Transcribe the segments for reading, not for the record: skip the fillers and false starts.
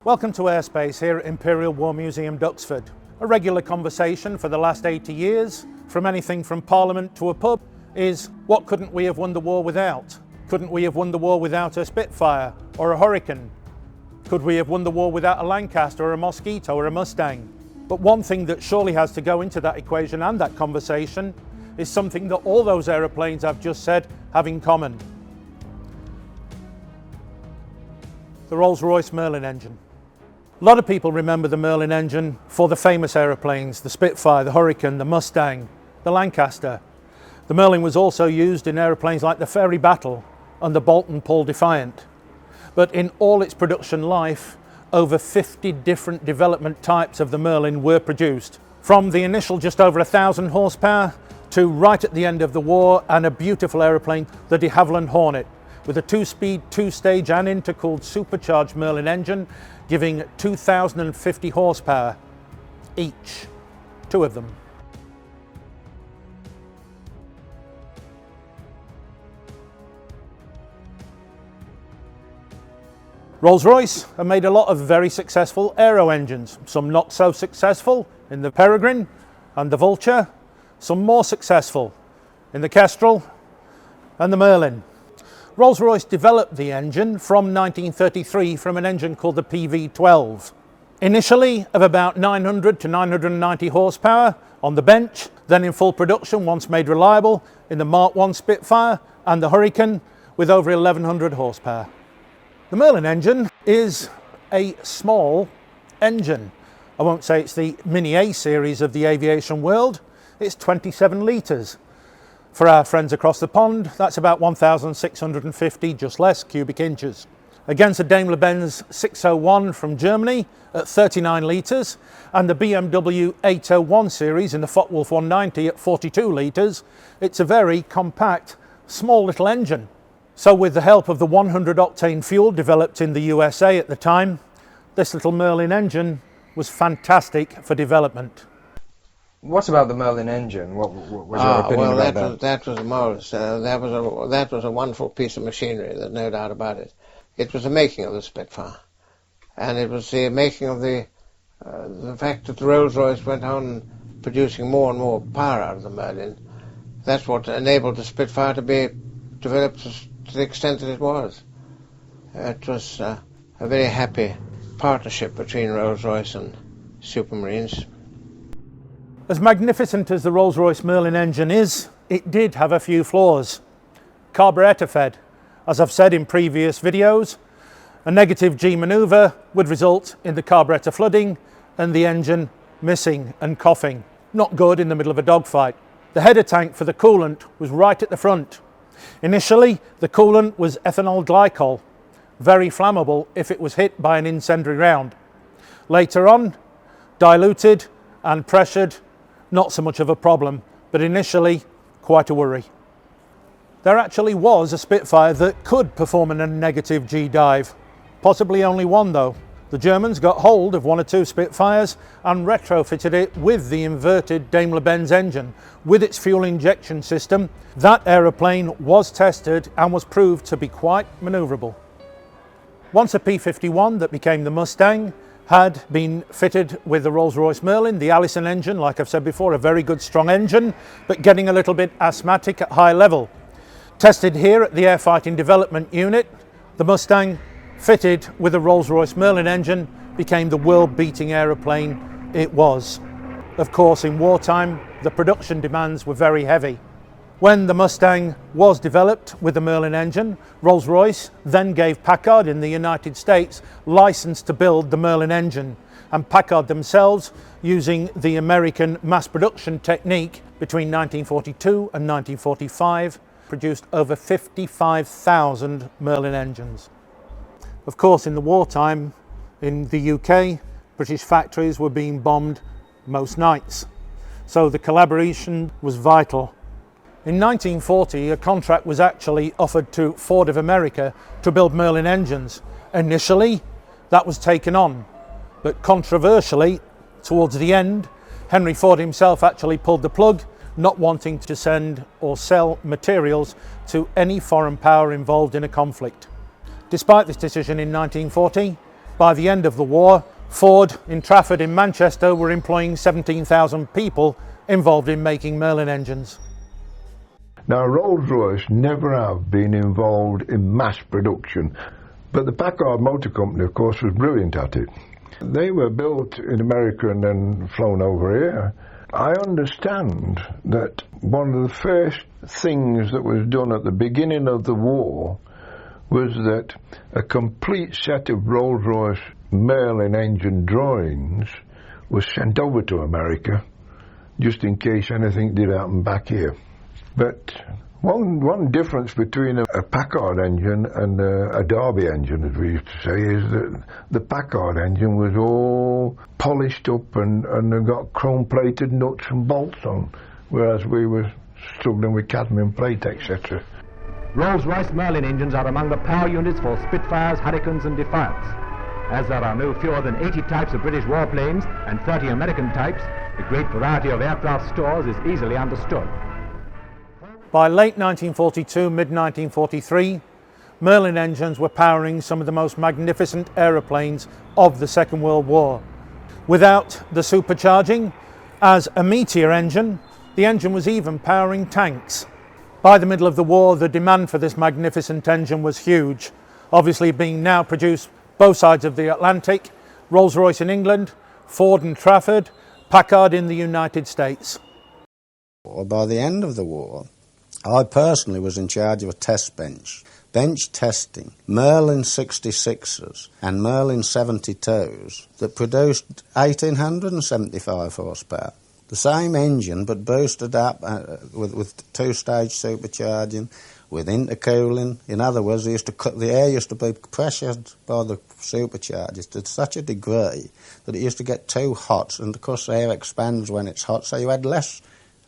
Welcome to Airspace here at Imperial War Museum, Duxford. A regular conversation for the last 80 years, from anything from Parliament to a pub, is what couldn't we have won the war without? Couldn't we have won the war without a Spitfire or a Hurricane? Could we have won the war without a Lancaster or a Mosquito or a Mustang? But one thing that surely has to go into that equation and that conversation is something that all those aeroplanes I've just said have in common. The Rolls-Royce Merlin Engine. A lot of people remember the Merlin engine for the famous aeroplanes, the Spitfire, the Hurricane, the Mustang, the Lancaster. The Merlin was also used in aeroplanes like the Fairey Battle and the Boulton Paul Defiant. But in all its production life, over 50 different development types of the Merlin were produced. From the initial just over 1,000 horsepower to right at the end of the war, and a beautiful aeroplane, the Havilland Hornet, with a two-speed, two-stage and intercooled supercharged Merlin engine, giving 2,050 horsepower each, two of them. Rolls-Royce have made a lot of very successful aero engines, some not so successful in the Peregrine and the Vulture, some more successful in the Kestrel and the Merlin. Rolls-Royce developed the engine from 1933 from an engine called the PV-12. Initially of about 900 to 990 horsepower on the bench, then in full production once made reliable in the Mark I Spitfire and the Hurricane with over 1,100 horsepower. The Merlin engine is a small engine. I won't say it's the Mini A series of the aviation world, it's 27 litres. For our friends across the pond, that's about 1,650, just less, cubic inches. Against a Daimler-Benz 601 from Germany at 39 litres and the BMW 801 series in the Focke-Wulf 190 at 42 litres, it's a very compact, small little engine. So with the help of the 100 octane fuel developed in the USA at the time, this little Merlin engine was fantastic for development. What about the Merlin engine? What was your opinion about that? That was marvelous. That was a wonderful piece of machinery. There's no doubt about it. It was the making of the Spitfire, and it was the making of the fact that the Rolls-Royce went on producing more and more power out of the Merlin. That's what enabled the Spitfire to be developed to the extent that it was. It was a very happy partnership between Rolls-Royce and Supermarines. As magnificent as the Rolls-Royce Merlin engine is, it did have a few flaws. Carburetor fed. As I've said in previous videos, a negative G manoeuvre would result in the carburetor flooding and the engine missing and coughing. Not good in the middle of a dogfight. The header tank for the coolant was right at the front. Initially, the coolant was ethanol glycol, very flammable if it was hit by an incendiary round. Later on, diluted and pressured, not so much of a problem, but initially quite a worry. There actually was a Spitfire that could perform a negative G dive, possibly only one though. The Germans got hold of one or two Spitfires and retrofitted it with the inverted Daimler-Benz engine with its fuel injection system. That aeroplane was tested and was proved to be quite manoeuvrable. Once a P-51 that became the Mustang had been fitted with the Rolls-Royce Merlin, the Allison engine, like I've said before, a very good strong engine, but getting a little bit asthmatic at high level. Tested here at the Air Fighting Development Unit, the Mustang fitted with a Rolls-Royce Merlin engine became the world-beating aeroplane it was. Of course, in wartime, the production demands were very heavy. When the Mustang was developed with the Merlin engine, Rolls-Royce then gave Packard in the United States license to build the Merlin engine, and Packard themselves, using the American mass production technique between 1942 and 1945, produced over 55,000 Merlin engines. Of course, in the wartime in the UK, British factories were being bombed most nights, so the collaboration was vital. In 1940, a contract was actually offered to Ford of America to build Merlin engines. Initially, that was taken on, but controversially, towards the end, Henry Ford himself actually pulled the plug, not wanting to send or sell materials to any foreign power involved in a conflict. Despite this decision in 1940, By the end of the war, Ford in Trafford in Manchester were employing 17,000 people involved in making Merlin engines. Now, Rolls-Royce never have been involved in mass production, but the Packard Motor Company, of course, was brilliant at it. They were built in America and then flown over here. I understand that one of the first things that was done at the beginning of the war was that a complete set of Rolls-Royce Merlin engine drawings was sent over to America, just in case anything did happen back here. But one difference between a Packard engine and a Derby engine, as we used to say, is that the Packard engine was all polished up and got chrome-plated nuts and bolts on, whereas we were struggling with cadmium plate, etc. Rolls-Royce Merlin engines are among the power units for Spitfires, Hurricanes and Defiants. As there are no fewer than 80 types of British warplanes and 30 American types, the great variety of aircraft stores is easily understood. By late 1942, mid-1943, Merlin engines were powering some of the most magnificent aeroplanes of the Second World War. Without the supercharging, as a Meteor engine, the engine was even powering tanks. By the middle of the war, the demand for this magnificent engine was huge, obviously being now produced both sides of the Atlantic, Rolls-Royce in England, Ford in Trafford, Packard in the United States. By the end of the war, I personally was in charge of a test bench testing Merlin 66s and Merlin 72s that produced 1,875 horsepower. The same engine, but boosted up with two-stage supercharging, with intercooling. In other words, the air used to be pressured by the superchargers to such a degree that it used to get too hot, and of course the air expands when it's hot, so you had less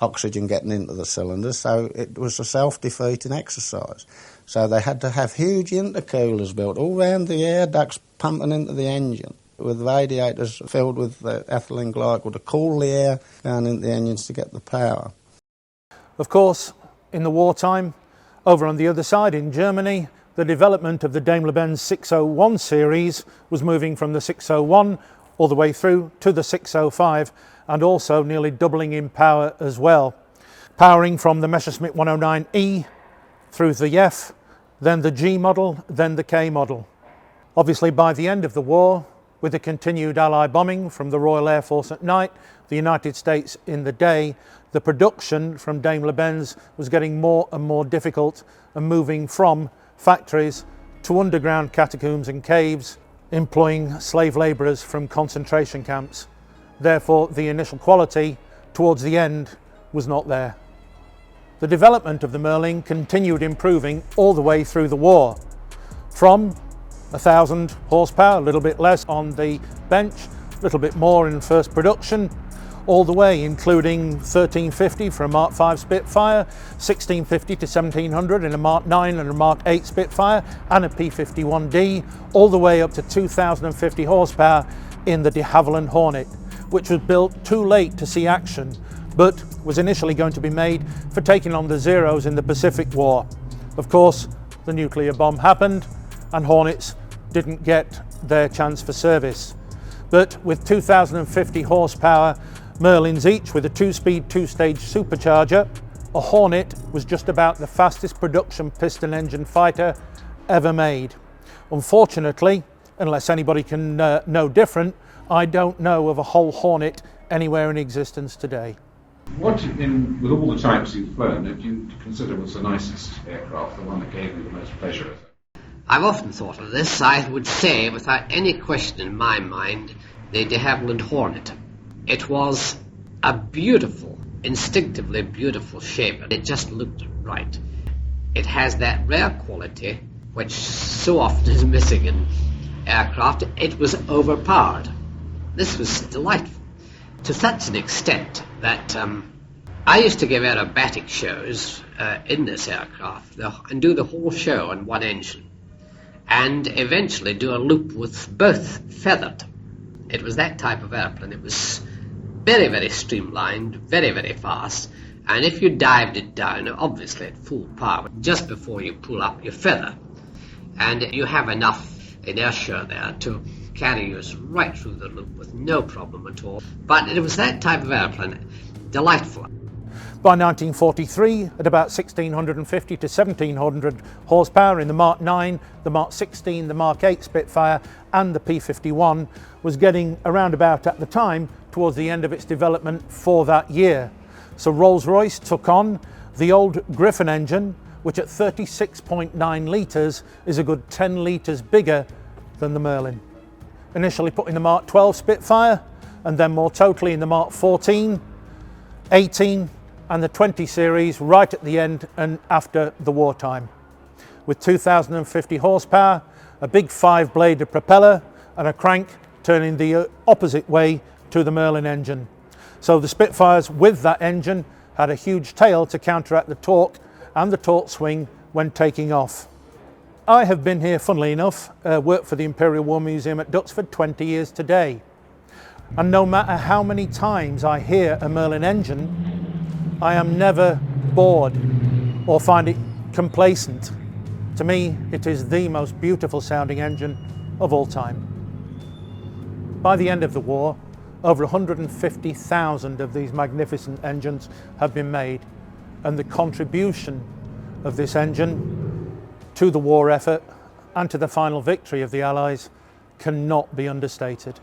oxygen getting into the cylinders, so it was a self-defeating exercise. So they had to have huge intercoolers built all round the air ducts pumping into the engine, with radiators filled with ethylene glycol to cool the air down into the engines to get the power. Of course, in the wartime, over on the other side in Germany, the development of the Daimler-Benz 601 series was moving from the 601 all the way through to the 605, and also nearly doubling in power as well. Powering from the Messerschmitt 109E through the F, then the G model, then the K model. Obviously, by the end of the war, with the continued Allied bombing from the Royal Air Force at night, the United States in the day, the production from Daimler-Benz was getting more and more difficult and moving from factories to underground catacombs and caves, employing slave labourers from concentration camps. Therefore, the initial quality towards the end was not there. The development of the Merlin continued improving all the way through the war, from 1,000 horsepower, a little bit less on the bench, a little bit more in first production, all the way including 1350 for a Mark V Spitfire, 1650 to 1700 in a Mark 9 and a Mark 8 Spitfire, and a P-51D, all the way up to 2,050 horsepower in the de Havilland Hornet, which was built too late to see action, but was initially going to be made for taking on the Zeros in the Pacific War. Of course, the nuclear bomb happened and Hornets didn't get their chance for service. But with 2,050 horsepower Merlins each with a two-speed, two-stage supercharger, a Hornet was just about the fastest production piston engine fighter ever made. Unfortunately, unless anybody can know different, I don't know of a whole Hornet anywhere in existence today. What, with all the types you've flown, do you consider was the nicest aircraft, the one that gave you the most pleasure? I've often thought of this. I would say, without any question in my mind, the de Havilland Hornet. It was a beautiful, instinctively beautiful shape, and it just looked right. It has that rare quality which so often is missing in aircraft. It was overpowered. This was delightful, to such an extent that I used to give aerobatic shows in this aircraft and do the whole show on one engine, and eventually do a loop with both feathered. It was that type of airplane. It was very, very streamlined, very, very fast, and if you dived it down, obviously at full power, just before you pull up your feather, and you have enough inertia there to carry us right through the loop with no problem at all. But it was that type of airplane, delightful. By 1943, at about 1650 to 1700 horsepower in the Mark 9, the Mark 16, the Mark 8 Spitfire and the P-51 was getting around about at the time towards the end of its development for that year. So Rolls-Royce took on the old Griffon engine, which at 36.9 litres is a good 10 litres bigger than the Merlin. Initially put in the Mark 12 Spitfire and then more totally in the Mark 14, 18 and the 20 series right at the end and after the wartime. With 2,050 horsepower, a big 5-bladed propeller and a crank turning the opposite way to the Merlin engine. So the Spitfires with that engine had a huge tail to counteract the torque and the torque swing when taking off. I have been here, funnily enough, worked for the Imperial War Museum at Duxford 20 years today. And no matter how many times I hear a Merlin engine, I am never bored or find it complacent. To me, it is the most beautiful sounding engine of all time. By the end of the war, over 150,000 of these magnificent engines have been made, and the contribution of this engine to the war effort and to the final victory of the Allies cannot be understated.